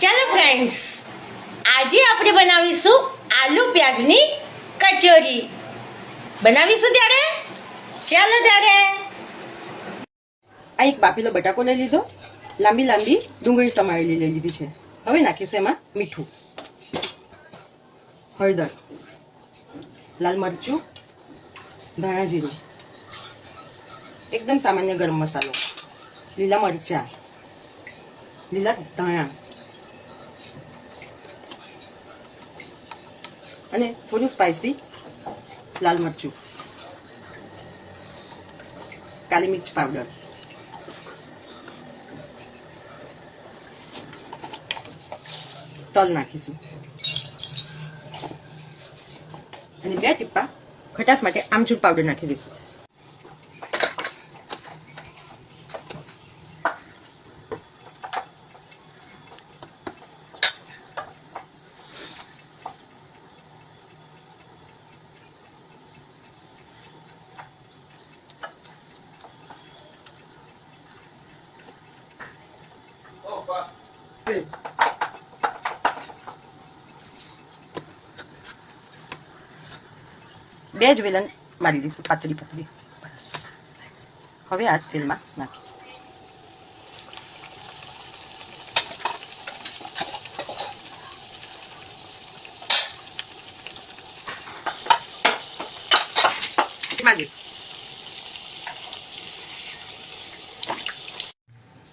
ચાલો ફ્રેન્ડ્સ, આજે આપણે બનાવીશું આલુ પ્યાજની કચોરી. બનાવીશું ત્યારે ચાલો ત્યારે. આ એક બાફેલો બટાકો લઈ લીધો, લાંબી લાંબી ડુંગળી સમારેલી લઈ લીધી છે. હવે નાખીશું એમાં મીઠું, હળદર, લાલ મરચું, ધાણા જીરું, એકદમ સામાન્ય ગરમ મસાલો, લીલા મરચાં, લીલા ધાણા અને થોડું સ્પાઇસી લાલ મરચું, કાલી મિર્ચ પાવડર, તલ નાખીશું અને 2 ટીપા ખટાશ માટે આમચૂર પાવડર નાખી દઈશું. બે જ વેલણ મારી દઈશું, પાતળી પાતળી. બસ હવે આ તેલમાં નાખી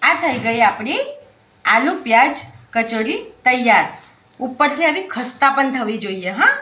આ થઈ ગઈ આપણી આલુ પ્યાજ કચોરી તૈયાર. ઉપરથી આવી ખસ્તા પણ થવી જોઈએ. હા,